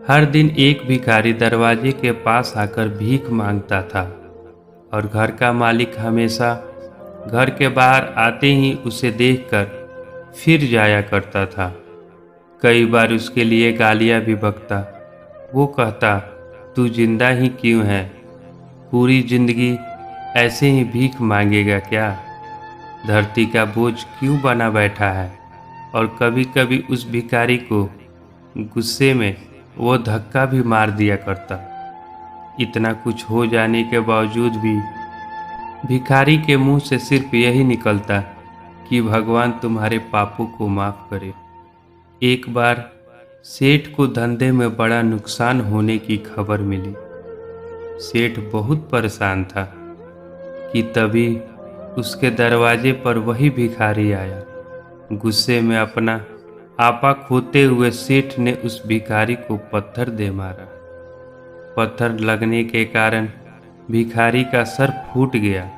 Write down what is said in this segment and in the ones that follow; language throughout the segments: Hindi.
हर दिन एक भिखारी दरवाजे के पास आकर भीख मांगता था और घर का मालिक हमेशा घर के बाहर आते ही उसे देखकर फिर जाया करता था। कई बार उसके लिए गालियां भी बकता। वो कहता, तू जिंदा ही क्यों है? पूरी जिंदगी ऐसे ही भीख मांगेगा क्या? धरती का बोझ क्यों बना बैठा है? और कभी कभी उस भिखारी को गुस्से में वो धक्का भी मार दिया करता। इतना कुछ हो जाने के बावजूद भी भिखारी के मुंह से सिर्फ यही निकलता कि भगवान तुम्हारे पापों को माफ करे। एक बार सेठ को धंधे में बड़ा नुकसान होने की खबर मिली। सेठ बहुत परेशान था कि तभी उसके दरवाजे पर वही भिखारी आया। गुस्से में अपना आपा खोते हुए सेठ ने उस भिखारी को पत्थर दे मारा। पत्थर लगने के कारण भिखारी का सर फूट गया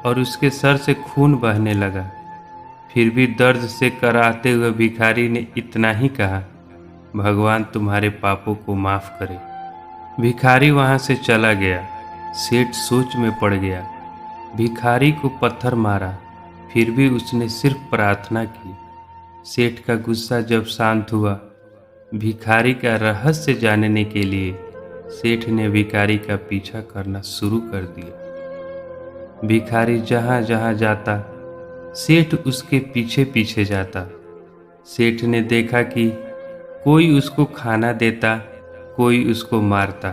और उसके सर से खून बहने लगा। फिर भी दर्द से कराहते हुए भिखारी ने इतना ही कहा, भगवान तुम्हारे पापों को माफ करे। भिखारी वहां से चला गया। सेठ सोच में पड़ गया। भिखारी को पत्थर मारा, फिर भी उसने सिर्फ प्रार्थना की। सेठ का गुस्सा जब शांत हुआ, भिखारी का रहस्य जानने के लिए सेठ ने भिखारी का पीछा करना शुरू कर दिया। भिखारी जहां जहां जाता, सेठ उसके पीछे पीछे जाता। सेठ ने देखा कि कोई उसको खाना देता, कोई उसको मारता,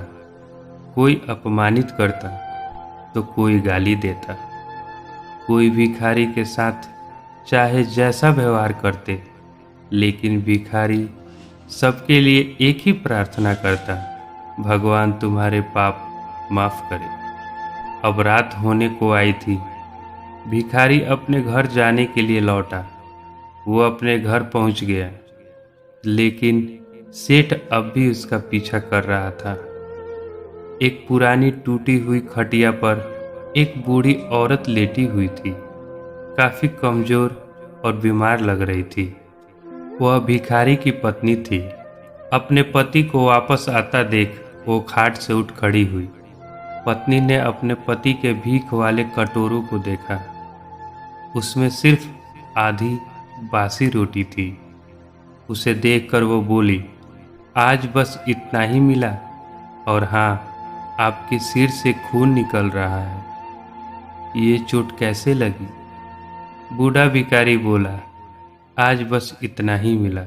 कोई अपमानित करता तो कोई गाली देता। कोई भिखारी के साथ चाहे जैसा व्यवहार करते, लेकिन भिखारी सबके लिए एक ही प्रार्थना करता, भगवान तुम्हारे पाप माफ करे। अब रात होने को आई थी। भिखारी अपने घर जाने के लिए लौटा। वो अपने घर पहुंच गया, लेकिन सेठ अब भी उसका पीछा कर रहा था। एक पुरानी टूटी हुई खटिया पर एक बूढ़ी औरत लेटी हुई थी। काफी कमजोर और बीमार लग रही थी। वह भिखारी की पत्नी थी। अपने पति को वापस आता देख वो खाट से उठ खड़ी हुई। पत्नी ने अपने पति के भीख वाले कटोरों को देखा। उसमें सिर्फ आधी बासी रोटी थी। उसे देखकर वो बोली, आज बस इतना ही मिला, और हाँ, आपके सिर से खून निकल रहा है। ये चोट कैसे लगी? बूढ़ा भिखारी बोला, आज बस इतना ही मिला।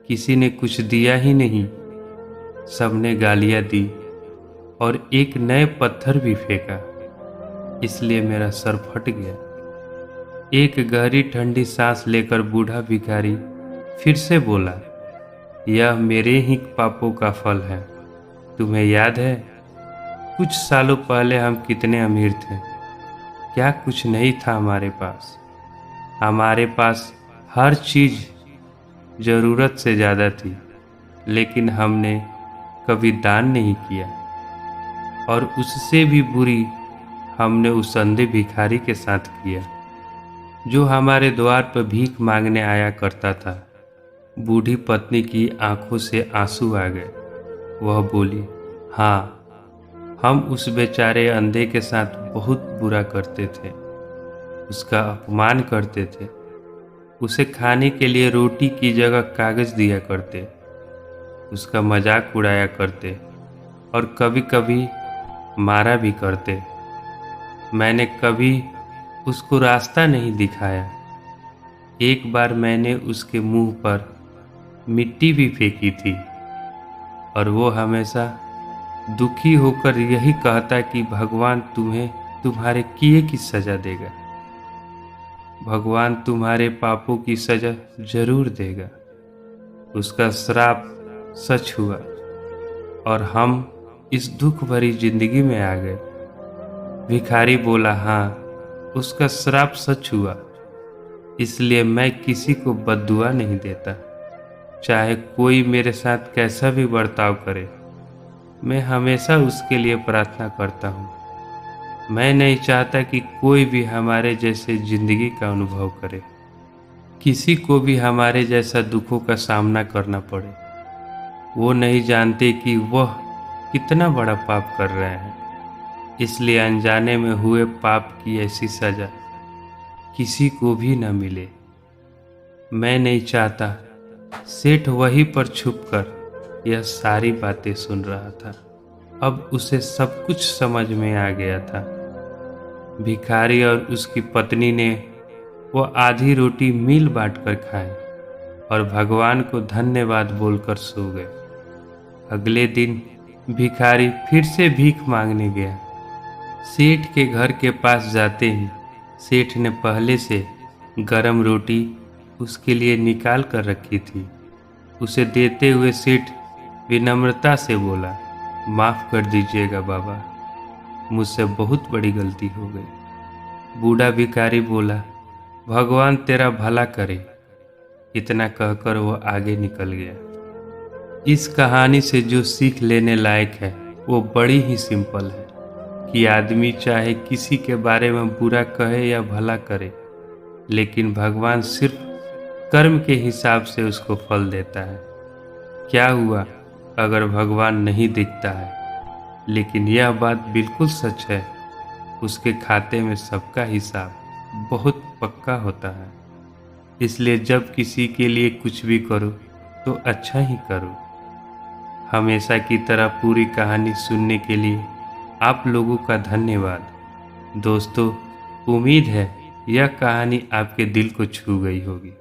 किसी ने कुछ दिया ही नहीं। सबने गालियां दी और एक नए पत्थर भी फेंका, इसलिए मेरा सर फट गया। एक गहरी ठंडी सांस लेकर बूढ़ा भिखारी फिर से बोला, यह मेरे ही पापों का फल है। तुम्हें याद है कुछ सालों पहले हम कितने अमीर थे? क्या कुछ नहीं था हमारे पास? हमारे पास हर चीज जरूरत से ज़्यादा थी, लेकिन हमने कभी दान नहीं किया। और उससे भी बुरी हमने उस अंधे भिखारी के साथ किया, जो हमारे द्वार पर भीख मांगने आया करता था। बूढ़ी पत्नी की आंखों से आंसू आ गए। वह बोली, हाँ, हम उस बेचारे अंधे के साथ बहुत बुरा करते थे। उसका अपमान करते थे। उसे खाने के लिए रोटी की जगह कागज दिया करते। उसका मजाक उड़ाया करते और कभी कभी मारा भी करते। मैंने कभी उसको रास्ता नहीं दिखाया। एक बार मैंने उसके मुंह पर मिट्टी भी फेंकी थी, और वो हमेशा दुखी होकर यही कहता कि भगवान तुम्हें तुम्हारे किए की सजा देगा। भगवान तुम्हारे पापों की सजा जरूर देगा। उसका श्राप सच हुआ और हम इस दुख भरी जिंदगी में आ गए। भिखारी बोला, हाँ, उसका श्राप सच हुआ, इसलिए मैं किसी को बद्दुआ नहीं देता। चाहे कोई मेरे साथ कैसा भी बर्ताव करे, मैं हमेशा उसके लिए प्रार्थना करता हूँ। मैं नहीं चाहता कि कोई भी हमारे जैसे जिंदगी का अनुभव करे, किसी को भी हमारे जैसा दुखों का सामना करना पड़े। वो नहीं जानते कि वह कितना बड़ा पाप कर रहे हैं। इसलिए अनजाने में हुए पाप की ऐसी सजा किसी को भी न मिले। मैं नहीं चाहता। सेठ वहीं पर छुपकर यह सारी बातें सुन रहा था। अब उसे सब कुछ समझ में आ गया था। भिखारी और उसकी पत्नी ने वो आधी रोटी मिल बांट कर खाई और भगवान को धन्यवाद बोलकर सो गए। अगले दिन भिखारी फिर से भीख मांगने गया। सेठ के घर के पास जाते ही सेठ ने पहले से गरम रोटी उसके लिए निकाल कर रखी थी। उसे देते हुए सेठ विनम्रता से बोला, माफ़ कर दीजिएगा बाबा, मुझसे बहुत बड़ी गलती हो गई। बूढ़ा भिखारी बोला, भगवान तेरा भला करे। इतना कहकर वो आगे निकल गया। इस कहानी से जो सीख लेने लायक है वो बड़ी ही सिंपल है कि आदमी चाहे किसी के बारे में बुरा कहे या भला करे, लेकिन भगवान सिर्फ कर्म के हिसाब से उसको फल देता है। क्या हुआ अगर भगवान नहीं दिखता है, लेकिन यह बात बिल्कुल सच है, उसके खाते में सबका हिसाब बहुत पक्का होता है। इसलिए जब किसी के लिए कुछ भी करो तो अच्छा ही करो। हमेशा की तरह पूरी कहानी सुनने के लिए आप लोगों का धन्यवाद। दोस्तों, उम्मीद है यह कहानी आपके दिल को छू गई होगी।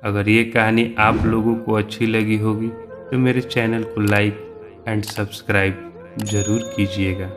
अगर ये कहानी आप लोगों को अच्छी लगी होगी तो मेरे चैनल को लाइक एंड सब्सक्राइब ज़रूर कीजिएगा।